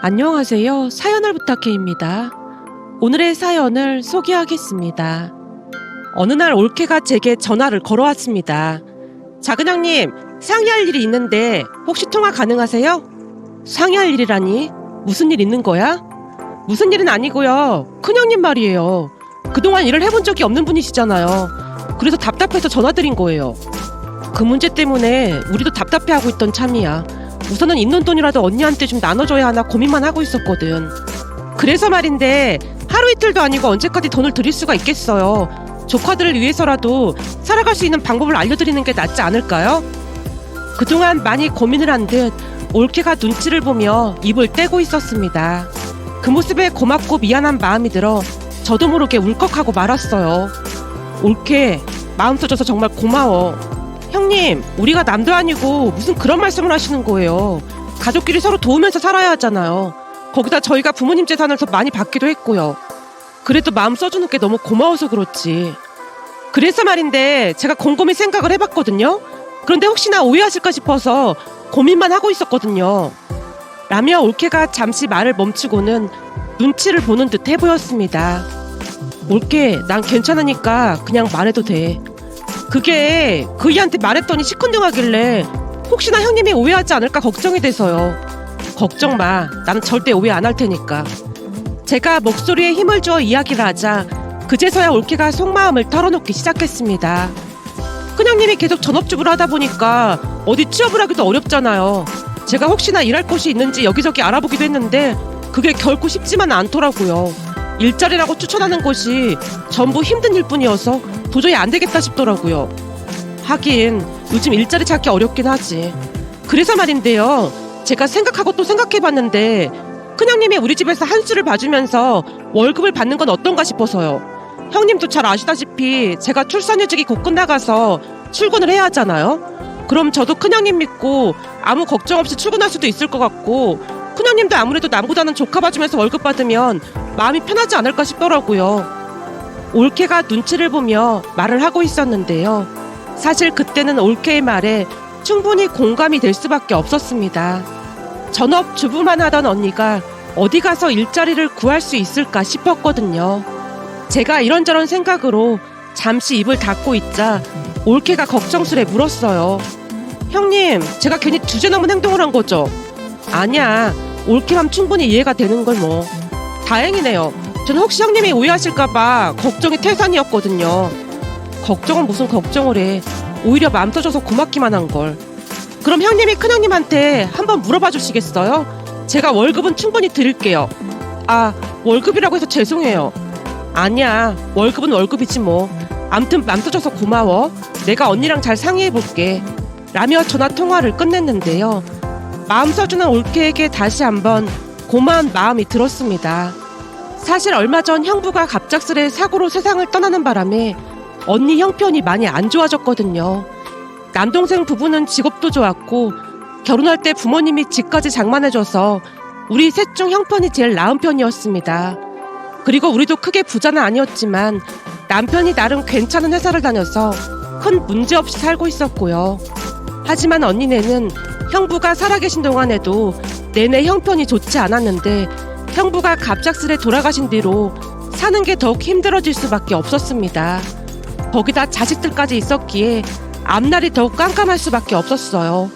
안녕하세요. 사연을 부탁해입니다. 오늘의 사연을 소개하겠습니다. 어느 날 올케가 제게 전화를 걸어왔습니다. 작은형님, 상의할 일이 있는데 혹시 통화 가능하세요? 상의할 일이라니? 무슨 일 있는 거야? 무슨 일은 아니고요. 큰형님 말이에요. 그동안 일을 해본 적이 없는 분이시잖아요. 그래서 답답해서 전화드린 거예요. 그 문제 때문에 우리도 답답해하고 있던 참이야. 우선은 있는 돈이라도 언니한테 좀 나눠줘야 하나 고민만 하고 있었거든. 그래서 말인데 하루 이틀도 아니고 언제까지 돈을 드릴 수가 있겠어요. 조카들을 위해서라도 살아갈 수 있는 방법을 알려드리는 게 낫지 않을까요? 그동안 많이 고민을 한 듯 올케가 눈치를 보며 입을 떼고 있었습니다. 그 모습에 고맙고 미안한 마음이 들어 저도 모르게 울컥하고 말았어요. 올케, 마음 써줘서 정말 고마워. 형님, 우리가 남도 아니고 무슨 그런 말씀을 하시는 거예요. 가족끼리 서로 도우면서 살아야 하잖아요. 거기다 저희가 부모님 재산을 더 많이 받기도 했고요. 그래도 마음 써주는 게 너무 고마워서 그렇지. 그래서 말인데 제가 곰곰이 생각을 해봤거든요. 그런데 혹시나 오해하실까 싶어서 고민만 하고 있었거든요. 라며 올케가 잠시 말을 멈추고는 눈치를 보는 듯 해보였습니다. 올케, 난 괜찮으니까 그냥 말해도 돼. 그게 그이한테 말했더니 시큰둥하길래 혹시나 형님이 오해하지 않을까 걱정이 돼서요. 걱정 마. 나는 절대 오해 안 할 테니까. 제가 목소리에 힘을 주어 이야기를 하자 그제서야 올케가 속마음을 털어놓기 시작했습니다. 큰형님이 계속 전업주부를 하다 보니까 어디 취업을 하기도 어렵잖아요. 제가 혹시나 일할 곳이 있는지 여기저기 알아보기도 했는데 그게 결코 쉽지만 않더라고요. 일자리라고 추천하는 곳이 전부 힘든 일뿐이어서 도저히 안 되겠다 싶더라고요. 하긴 요즘 일자리 찾기 어렵긴 하지. 그래서 말인데요. 제가 생각하고 또 생각해봤는데 큰형님이 우리 집에서 한수를 봐주면서 월급을 받는 건 어떤가 싶어서요. 형님도 잘 아시다시피 제가 출산휴직이 곧 끝나가서 출근을 해야 하잖아요. 그럼 저도 큰형님 믿고 아무 걱정 없이 출근할 수도 있을 것 같고 큰형님도 아무래도 남보다는 조카 봐주면서 월급 받으면 마음이 편하지 않을까 싶더라고요. 올케가 눈치를 보며 말을 하고 있었는데요. 사실 그때는 올케의 말에 충분히 공감이 될 수밖에 없었습니다. 전업 주부만 하던 언니가 어디 가서 일자리를 구할 수 있을까 싶었거든요. 제가 이런저런 생각으로 잠시 입을 닫고 있자 올케가 걱정스레 물었어요. 형님, 제가 괜히 주제 넘은 행동을 한 거죠? 아니야, 올케 맘 충분히 이해가 되는 걸 뭐. 다행이네요. 저는 혹시 형님이 오해하실까봐 걱정이 태산이었거든요. 걱정은 무슨 걱정을 해. 오히려 마음 써줘서 고맙기만 한걸. 그럼 형님이 큰형님한테 한번 물어봐 주시겠어요? 제가 월급은 충분히 드릴게요. 아, 월급이라고 해서 죄송해요. 아니야, 월급은 월급이지 뭐. 암튼 맘 써줘서 고마워. 내가 언니랑 잘 상의해볼게. 라며 전화 통화를 끝냈는데요. 마음 써주는 올케에게 다시 한번 고마운 마음이 들었습니다. 사실 얼마 전 형부가 갑작스레 사고로 세상을 떠나는 바람에 언니 형편이 많이 안 좋아졌거든요. 남동생 부부는 직업도 좋았고 결혼할 때 부모님이 집까지 장만해줘서 우리 셋 중 형편이 제일 나은 편이었습니다. 그리고 우리도 크게 부자는 아니었지만 남편이 나름 괜찮은 회사를 다녀서 큰 문제 없이 살고 있었고요. 하지만 언니네는 형부가 살아계신 동안에도 내내 형편이 좋지 않았는데 형부가 갑작스레 돌아가신 뒤로 사는 게 더욱 힘들어질 수밖에 없었습니다. 거기다 자식들까지 있었기에 앞날이 더욱 깜깜할 수밖에 없었어요.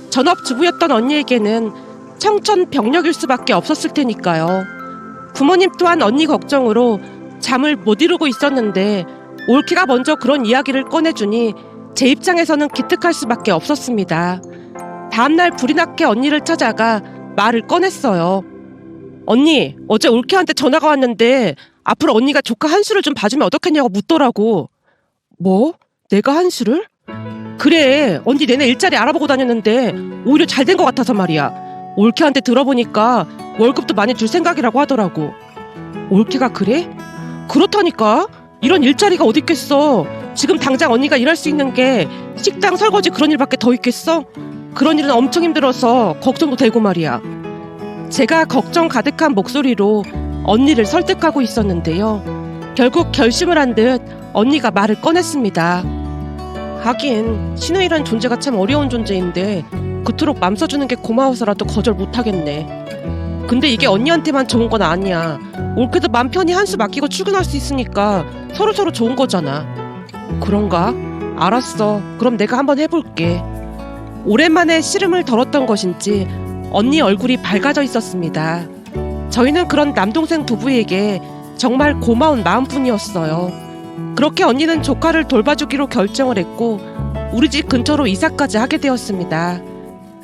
전업주부였던 언니에게는 청천벽력일 수밖에 없었을 테니까요. 부모님 또한 언니 걱정으로 잠을 못 이루고 있었는데 올케가 먼저 그런 이야기를 꺼내주니 제 입장에서는 기특할 수밖에 없었습니다. 다음날 불이 났게 언니를 찾아가 말을 꺼냈어요. 언니, 어제 올케한테 전화가 왔는데 앞으로 언니가 조카 한수를 좀 봐주면 어떻겠냐고 묻더라고. 뭐? 내가 한수를? 그래, 언니 내내 일자리 알아보고 다녔는데 오히려 잘 된 것 같아서 말이야. 올케한테 들어보니까 월급도 많이 줄 생각이라고 하더라고. 올케가 그래? 그렇다니까. 이런 일자리가 어디 있겠어. 지금 당장 언니가 일할 수 있는 게 식당 설거지 그런 일밖에 더 있겠어? 그런 일은 엄청 힘들어서 걱정도 되고 말이야. 제가 걱정 가득한 목소리로 언니를 설득하고 있었는데요. 결국 결심을 한 듯 언니가 말을 꺼냈습니다. 하긴 시누이란 존재가 참 어려운 존재인데 그토록 맘 써주는 게 고마워서라도 거절 못하겠네. 근데 이게 언니한테만 좋은 건 아니야. 올케도 맘 편히 한 수 맡기고 출근할 수 있으니까 서로서로 좋은 거잖아. 그런가? 알았어. 그럼 내가 한번 해볼게. 오랜만에 씨름을 덜었던 것인지 언니 얼굴이 밝아져 있었습니다. 저희는 그런 남동생 부부에게 정말 고마운 마음뿐이었어요. 그렇게 언니는 조카를 돌봐주기로 결정을 했고 우리 집 근처로 이사까지 하게 되었습니다.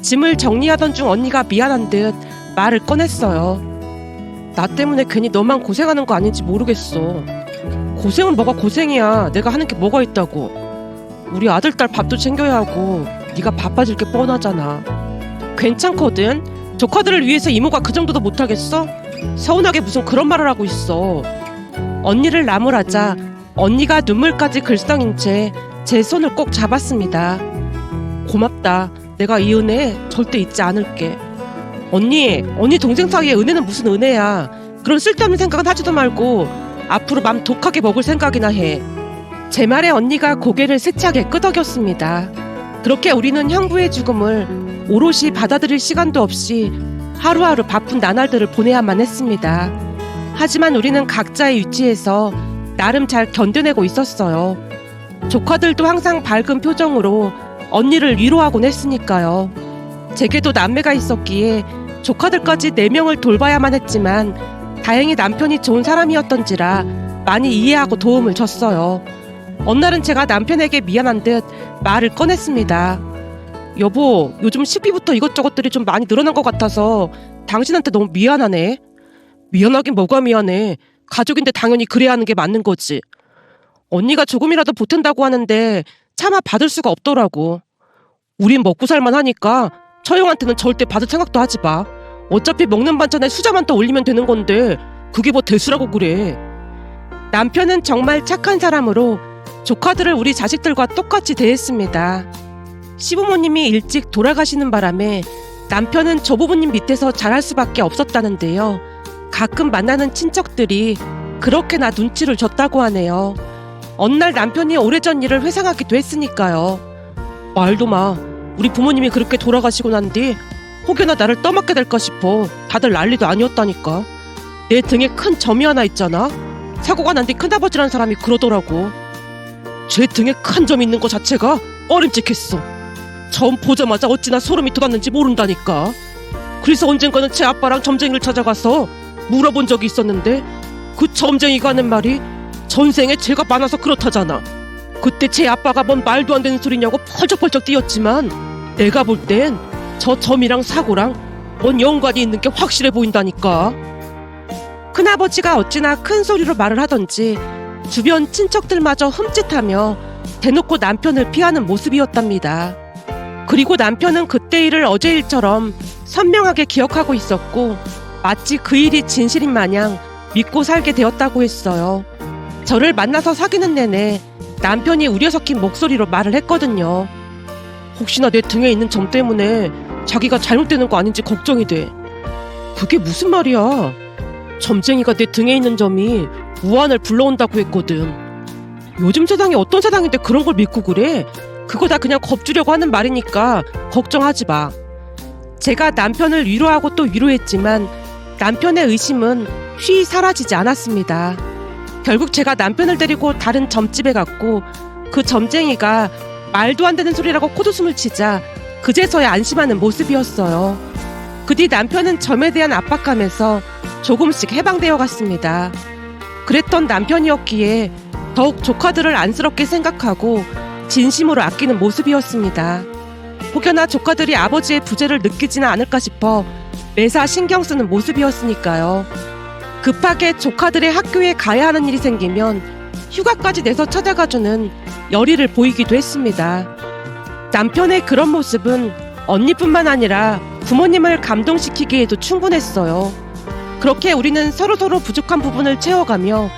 짐을 정리하던 중 언니가 미안한 듯 말을 꺼냈어요. 나 때문에 괜히 너만 고생하는 거 아닌지 모르겠어. 고생은 뭐가 고생이야. 내가 하는 게 뭐가 있다고. 우리 아들 딸 밥도 챙겨야 하고 네가 바빠질 게 뻔하잖아. 괜찮거든. 조카들을 위해서 이모가 그 정도도 못하겠어? 서운하게 무슨 그런 말을 하고 있어. 언니를 나무라자 언니가 눈물까지 글썽인 채 제 손을 꼭 잡았습니다. 고맙다. 내가 이 은혜 절대 잊지 않을게. 언니 동생 사이에 은혜는 무슨 은혜야. 그런 쓸데없는 생각은 하지도 말고 앞으로 맘 독하게 먹을 생각이나 해. 제 말에 언니가 고개를 세차게 끄덕였습니다. 그렇게 우리는 형부의 죽음을 오롯이 받아들일 시간도 없이 하루하루 바쁜 나날들을 보내야만 했습니다. 하지만 우리는 각자의 위치에서 나름 잘 견뎌내고 있었어요. 조카들도 항상 밝은 표정으로 언니를 위로하곤 했으니까요. 제게도 남매가 있었기에 조카들까지 4명을 돌봐야만 했지만 다행히 남편이 좋은 사람이었던지라 많이 이해하고 도움을 줬어요. 어느 날은 제가 남편에게 미안한 듯 말을 꺼냈습니다. 여보, 요즘 식비부터 이것저것들이 좀 많이 늘어난 것 같아서 당신한테 너무 미안하네. 미안하긴 뭐가 미안해. 가족인데 당연히 그래야 하는 게 맞는 거지. 언니가 조금이라도 보탠다고 하는데 차마 받을 수가 없더라고. 우린 먹고 살만 하니까 처형한테는 절대 받을 생각도 하지 마. 어차피 먹는 반찬에 수저만 더 올리면 되는 건데 그게 뭐 대수라고 그래. 남편은 정말 착한 사람으로 조카들을 우리 자식들과 똑같이 대했습니다. 시부모님이 일찍 돌아가시는 바람에 남편은 조부모님 밑에서 자랄 수밖에 없었다는데요. 가끔 만나는 친척들이 그렇게나 눈치를 줬다고 하네요. 어느 날 남편이 오래전 일을 회상하기도 했으니까요. 말도 마. 우리 부모님이 그렇게 돌아가시고 난 뒤 혹여나 나를 떠맡게 될까 싶어 다들 난리도 아니었다니까. 내 등에 큰 점이 하나 있잖아. 사고가 난 뒤 큰아버지라는 사람이 그러더라고. 제 등에 큰 점이 있는 것 자체가 어림칙했어. 처음 보자마자 어찌나 소름이 돋았는지 모른다니까. 그래서 언젠가는 제 아빠랑 점쟁이를 찾아가서 물어본 적이 있었는데 그 점쟁이가 하는 말이 전생에 죄가 많아서 그렇다잖아. 그때 제 아빠가 뭔 말도 안 되는 소리냐고 펄쩍펄쩍 뛰었지만 내가 볼 땐 저 점이랑 사고랑 뭔 연관이 있는 게 확실해 보인다니까. 큰아버지가 어찌나 큰 소리로 말을 하던지 주변 친척들마저 흠칫하며 대놓고 남편을 피하는 모습이었답니다. 그리고 남편은 그때 일을 어제 일처럼 선명하게 기억하고 있었고 마치 그 일이 진실인 마냥 믿고 살게 되었다고 했어요. 저를 만나서 사귀는 내내 남편이 우려 섞인 목소리로 말을 했거든요. 혹시나 내 등에 있는 점 때문에 자기가 잘못되는 거 아닌지 걱정이 돼. 그게 무슨 말이야. 점쟁이가 내 등에 있는 점이 우환을 불러온다고 했거든. 요즘 세상이 어떤 세상인데 그런 걸 믿고 그래? 그거 다 그냥 겁주려고 하는 말이니까 걱정하지 마. 제가 남편을 위로하고 또 위로했지만 남편의 의심은 쉬이 사라지지 않았습니다. 결국 제가 남편을 데리고 다른 점집에 갔고 그 점쟁이가 말도 안 되는 소리라고 코웃음을 치자 그제서야 안심하는 모습이었어요. 그 뒤 남편은 점에 대한 압박감에서 조금씩 해방되어 갔습니다. 그랬던 남편이었기에 더욱 조카들을 안쓰럽게 생각하고 진심으로 아끼는 모습이었습니다. 혹여나 조카들이 아버지의 부재를 느끼지는 않을까 싶어 매사 신경 쓰는 모습이었으니까요. 급하게 조카들의 학교에 가야 하는 일이 생기면 휴가까지 내서 찾아가주는 열의를 보이기도 했습니다. 남편의 그런 모습은 언니뿐만 아니라 부모님을 감동시키기에도 충분했어요. 그렇게 우리는 서로서로 부족한 부분을 채워가며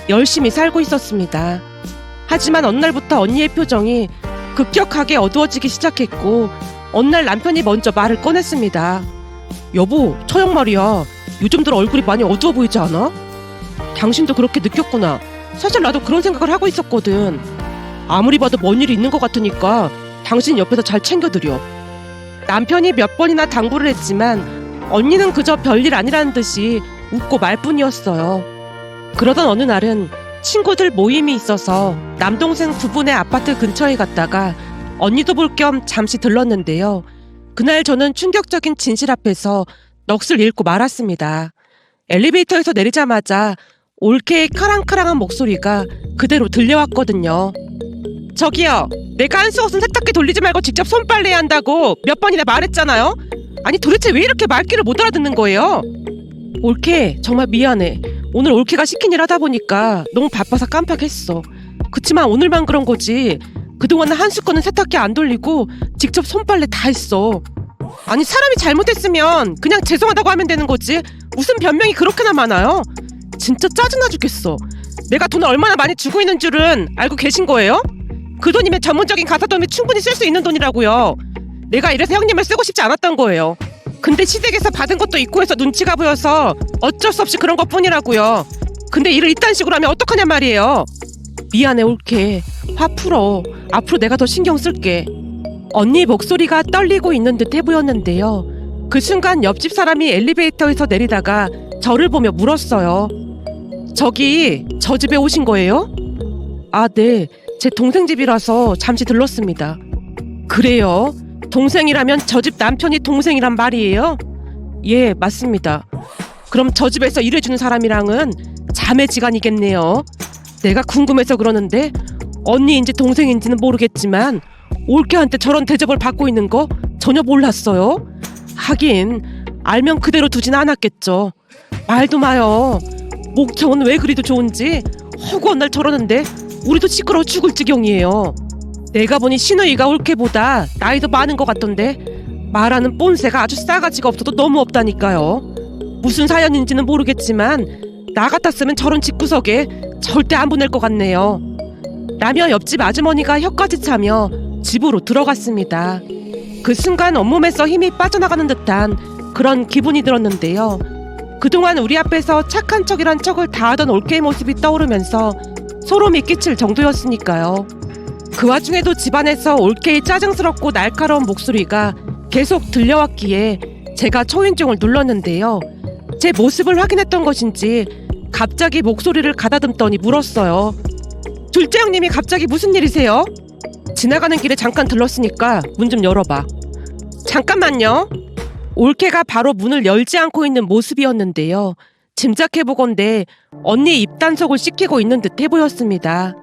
열심히 살고 있었습니다. 하지만 어느 날부터 언니의 표정이 급격하게 어두워지기 시작했고 어느 날 남편이 먼저 말을 꺼냈습니다. 여보, 처형 말이야. 요즘 들어 얼굴이 많이 어두워 보이지 않아? 당신도 그렇게 느꼈구나. 사실 나도 그런 생각을 하고 있었거든. 아무리 봐도 뭔 일이 있는 것 같으니까 당신 옆에서 잘 챙겨드려. 남편이 몇 번이나 당부를 했지만 언니는 그저 별일 아니라는 듯이 웃고 말 뿐이었어요. 그러던 어느 날은 친구들 모임이 있어서 남동생 두 분의 아파트 근처에 갔다가 언니도 볼 겸 잠시 들렀는데요. 그날 저는 충격적인 진실 앞에서 넋을 잃고 말았습니다. 엘리베이터에서 내리자마자 올케의 카랑카랑한 목소리가 그대로 들려왔거든요. 저기요, 내가 한수옷은 세탁기 돌리지 말고 직접 손빨래 해야 한다고 몇 번이나 말했잖아요. 아니 도대체 왜 이렇게 말귀를 못 알아듣는 거예요? 올케, 정말 미안해. 오늘 올케가 시킨 일 하다 보니까 너무 바빠서 깜빡했어. 그치만 오늘만 그런 거지. 그동안 한수 거는 세탁기 안 돌리고 직접 손빨래 다 했어. 아니 사람이 잘못했으면 그냥 죄송하다고 하면 되는 거지. 무슨 변명이 그렇게나 많아요? 진짜 짜증나 죽겠어. 내가 돈을 얼마나 많이 주고 있는 줄은 알고 계신 거예요? 그 돈이면 전문적인 가사 도우미 충분히 쓸 수 있는 돈이라고요. 내가 이래서 형님을 쓰고 싶지 않았던 거예요. 근데 시댁에서 받은 것도 있고 해서 눈치가 보여서 어쩔 수 없이 그런 것뿐이라고요. 근데 일을 이딴 식으로 하면 어떡하냔 말이에요. 미안해 올케. 화 풀어. 앞으로 내가 더 신경 쓸게. 언니 목소리가 떨리고 있는 듯해 보였는데요. 그 순간 옆집 사람이 엘리베이터에서 내리다가 저를 보며 물었어요. 저기 저 집에 오신 거예요? 아, 네. 제 동생 집이라서 잠시 들렀습니다. 그래요? 동생이라면 저 집 남편이 동생이란 말이에요? 예, 맞습니다. 그럼 저 집에서 일해주는 사람이랑은 자매지간이겠네요. 내가 궁금해서 그러는데 언니인지 동생인지는 모르겠지만 올케한테 저런 대접을 받고 있는 거 전혀 몰랐어요. 하긴 알면 그대로 두진 않았겠죠. 말도 마요. 목청은 왜 그리도 좋은지 허구한 날 저러는데 우리도 시끄러워 죽을 지경이에요. 내가 보니 신우이가 올케보다 나이도 많은 것 같던데 말하는 뽐새가 아주 싸가지가 없어도 너무 없다니까요. 무슨 사연인지는 모르겠지만 나 같았으면 저런 집구석에 절대 안 보낼 것 같네요. 라며 옆집 아주머니가 혀까지 차며 집으로 들어갔습니다. 그 순간 온몸에서 힘이 빠져나가는 듯한 그런 기분이 들었는데요. 그동안 우리 앞에서 착한 척이란 척을 다 하던 올케의 모습이 떠오르면서 소름이 끼칠 정도였으니까요. 그 와중에도 집안에서 올케의 짜증스럽고 날카로운 목소리가 계속 들려왔기에 제가 초인종을 눌렀는데요. 제 모습을 확인했던 것인지 갑자기 목소리를 가다듬더니 물었어요. 둘째 형님이 갑자기 무슨 일이세요? 지나가는 길에 잠깐 들렀으니까 문 좀 열어봐. 잠깐만요. 올케가 바로 문을 열지 않고 있는 모습이었는데요. 짐작해보건대 언니의 입단속을 시키고 있는 듯 해보였습니다.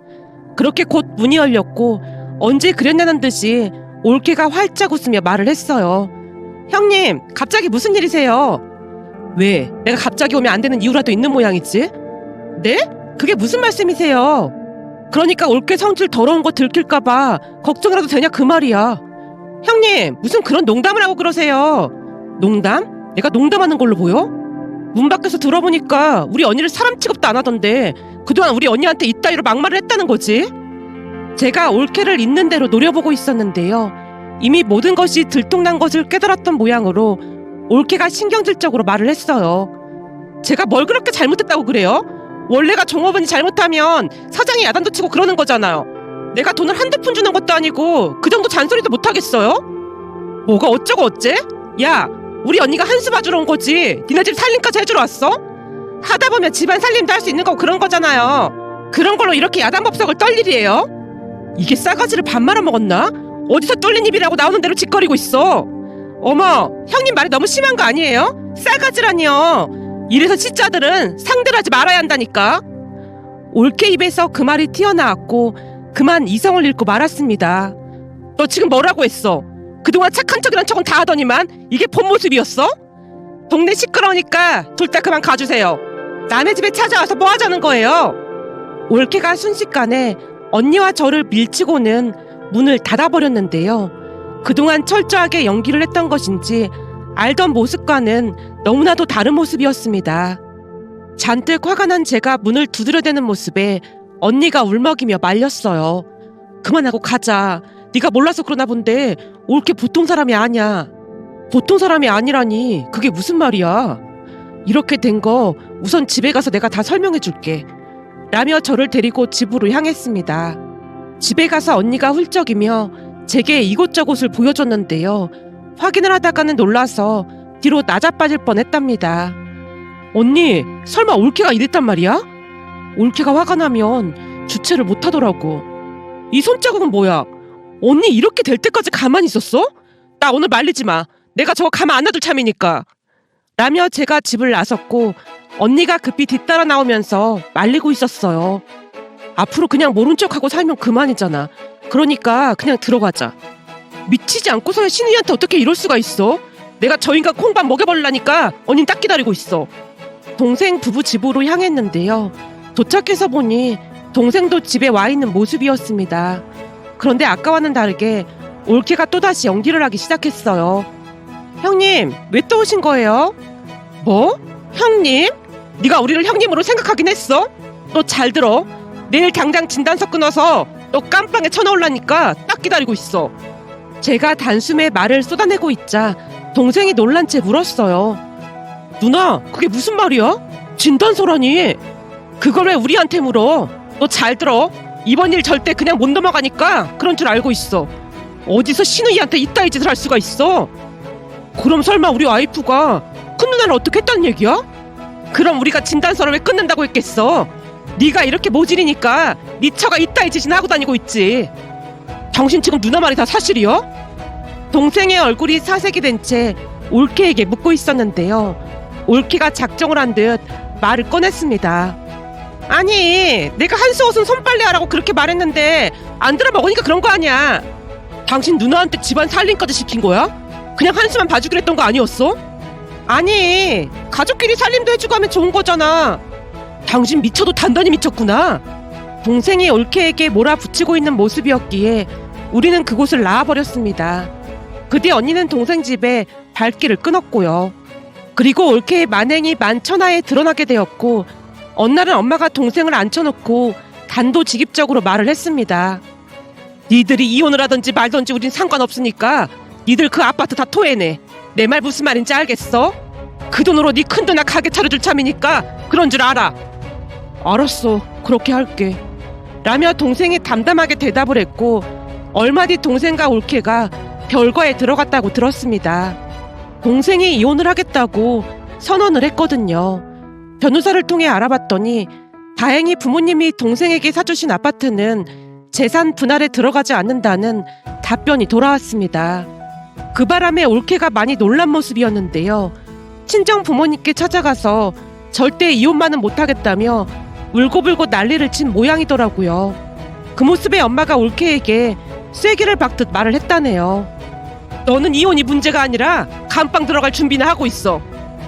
그렇게 곧 문이 열렸고 언제 그랬냐는 듯이 올케가 활짝 웃으며 말을 했어요. 형님, 갑자기 무슨 일이세요? 왜? 내가 갑자기 오면 안 되는 이유라도 있는 모양이지? 네? 그게 무슨 말씀이세요? 그러니까 올케 성질 더러운 거 들킬까봐 걱정이라도 되냐 그 말이야. 형님, 무슨 그런 농담을 하고 그러세요? 농담? 내가 농담하는 걸로 보여? 문 밖에서 들어보니까 우리 언니를 사람 취급도 안 하던데 그동안 우리 언니한테 이따위로 막말을 했다는 거지? 제가 올케를 있는 대로 노려보고 있었는데요. 이미 모든 것이 들통난 것을 깨달았던 모양으로 올케가 신경질적으로 말을 했어요. 제가 뭘 그렇게 잘못했다고 그래요? 원래가 종업원이 잘못하면 사장이 야단도 치고 그러는 거잖아요. 내가 돈을 한두 푼 주는 것도 아니고 그 정도 잔소리도 못하겠어요? 뭐가 어쩌고 어째? 야, 우리 언니가 한수 봐주러 온 거지 니네 집 살림까지 해주러 왔어? 하다 보면 집안 살림도 할 수 있는 거고 그런 거잖아요. 그런 걸로 이렇게 야단법석을 떨 일이에요? 이게 싸가지를 밥 말아먹었나? 어디서 뚫린 입이라고 나오는 대로 짓거리고 있어. 어머, 형님 말이 너무 심한 거 아니에요? 싸가지라니요. 이래서 진짜들은 상대를 하지 말아야 한다니까. 올케 입에서 그 말이 튀어나왔고 그만 이성을 잃고 말았습니다. 너 지금 뭐라고 했어? 그동안 착한 척이란 척은 다 하더니만 이게 본 모습이었어? 동네 시끄러우니까 둘 다 그만 가주세요. 남의 집에 찾아와서 뭐 하자는 거예요? 올케가 순식간에 언니와 저를 밀치고는 문을 닫아버렸는데요. 그동안 철저하게 연기를 했던 것인지 알던 모습과는 너무나도 다른 모습이었습니다. 잔뜩 화가 난 제가 문을 두드려대는 모습에 언니가 울먹이며 말렸어요. 그만하고 가자. 네가 몰라서 그러나 본데 올케 보통 사람이 아니야. 보통 사람이 아니라니 그게 무슨 말이야. 이렇게 된 거 우선 집에 가서 내가 다 설명해 줄게. 라며 저를 데리고 집으로 향했습니다. 집에 가서 언니가 훌쩍이며 제게 이곳저곳을 보여줬는데요. 확인을 하다가는 놀라서 뒤로 나자빠질 뻔했답니다. 언니, 설마 올케가 이랬단 말이야? 올케가 화가 나면 주체를 못하더라고. 이 손자국은 뭐야? 언니 이렇게 될 때까지 가만히 있었어? 나 오늘 말리지 마. 내가 저거 가만 안 놔둘 참이니까. 라며 제가 집을 나섰고 언니가 급히 뒤따라 나오면서 말리고 있었어요. 앞으로 그냥 모른 척하고 살면 그만이잖아. 그러니까 그냥 들어가자. 미치지 않고서야 신우이한테 어떻게 이럴 수가 있어? 내가 저 인간 콩밥 먹여버리려니까 언닌 딱 기다리고 있어. 동생 부부 집으로 향했는데요. 도착해서 보니 동생도 집에 와 있는 모습이었습니다. 그런데 아까와는 다르게 올케가 또다시 연기를 하기 시작했어요. 형님, 왜 또 오신 거예요? 뭐? 형님? 네가 우리를 형님으로 생각하긴 했어? 너 잘 들어. 내일 당장 진단서 끊어서 너 깜빵에 쳐넣으려니까 딱 기다리고 있어. 제가 단숨에 말을 쏟아내고 있자 동생이 놀란 채 물었어요. 누나, 그게 무슨 말이야? 진단서라니. 그걸 왜 우리한테 물어? 너 잘 들어. 이번 일 절대 그냥 못 넘어가니까 그런 줄 알고 있어. 어디서 신우이한테 이따위 짓을 할 수가 있어? 그럼 설마 우리 와이프가 큰 누나를 어떻게 했다는 얘기야? 그럼 우리가 진단서를 왜 끊는다고 했겠어? 네가 이렇게 모질이니까 네 처가 이따위 짓이나 하고 다니고 있지. 당신 지금 누나 말이 다 사실이야? 동생의 얼굴이 사색이 된 채 올케에게 묻고 있었는데요. 올케가 작정을 한 듯 말을 꺼냈습니다. 아니, 내가 한수 옷은 손빨래 하라고 그렇게 말했는데 안 들어먹으니까 그런 거 아니야. 당신 누나한테 집안 살림까지 시킨 거야? 그냥 한수만 봐주기로 했던 거 아니었어? 아니, 가족끼리 살림도 해주고 하면 좋은 거잖아. 당신 미쳐도 단단히 미쳤구나. 동생이 올케에게 몰아붙이고 있는 모습이었기에 우리는 그곳을 나와버렸습니다. 그 뒤 언니는 동생 집에 발길을 끊었고요. 그리고 올케의 만행이 만천하에 드러나게 되었고 어느 날은 엄마가 동생을 앉혀놓고 단도직입적으로 말을 했습니다. 니들이 이혼을 하든지 말든지 우린 상관없으니까 니들 그 아파트 다 토해내. 내 말 무슨 말인지 알겠어? 그 돈으로 네 큰누나 가게 차려줄 참이니까 그런 줄 알아. 알았어, 그렇게 할게. 라며 동생이 담담하게 대답을 했고 얼마 뒤 동생과 올케가 별거에 들어갔다고 들었습니다. 동생이 이혼을 하겠다고 선언을 했거든요. 변호사를 통해 알아봤더니 다행히 부모님이 동생에게 사주신 아파트는 재산 분할에 들어가지 않는다는 답변이 돌아왔습니다. 그 바람에 올케가 많이 놀란 모습이었는데요. 친정 부모님께 찾아가서 절대 이혼만은 못하겠다며 울고불고 난리를 친 모양이더라고요. 그 모습에 엄마가 올케에게 쐐기를 박듯 말을 했다네요. 너는 이혼이 문제가 아니라 감방 들어갈 준비나 하고 있어.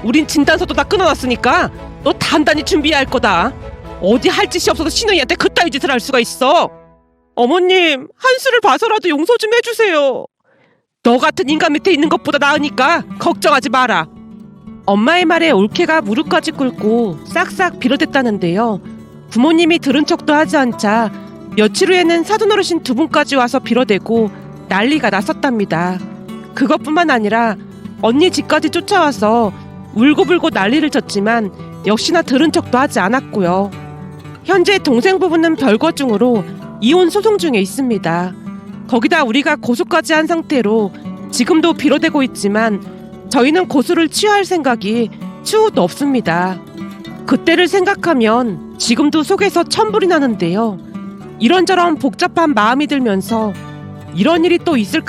우린 진단서도 다 끊어놨으니까 너 단단히 준비해야 할 거다. 어디 할 짓이 없어서 신우이한테 그따위 짓을 할 수가 있어. 어머님, 한수를 봐서라도 용서 좀 해주세요. 너 같은 인간 밑에 있는 것보다 나으니까 걱정하지 마라. 엄마의 말에 올케가 무릎까지 꿇고 싹싹 빌어댔다는데요. 부모님이 들은 척도 하지 않자 며칠 후에는 사돈어르신 두 분까지 와서 빌어대고 난리가 났었답니다. 그것뿐만 아니라 언니 집까지 쫓아와서 울고불고 난리를 쳤지만 역시나 들은 척도 하지 않았고요. 현재 동생 부부는 별거 중으로 이혼 소송 중에 있습니다. 거기다 우리가 고소까지 한 상태로 지금도 빌어대고 있지만 저희는 고소를 취하할 생각이 추후도 없습니다. 그때를 생각하면 지금도 속에서 천불이 나는데요. 이런저런 복잡한 마음이 들면서 이런 일이 또 있을까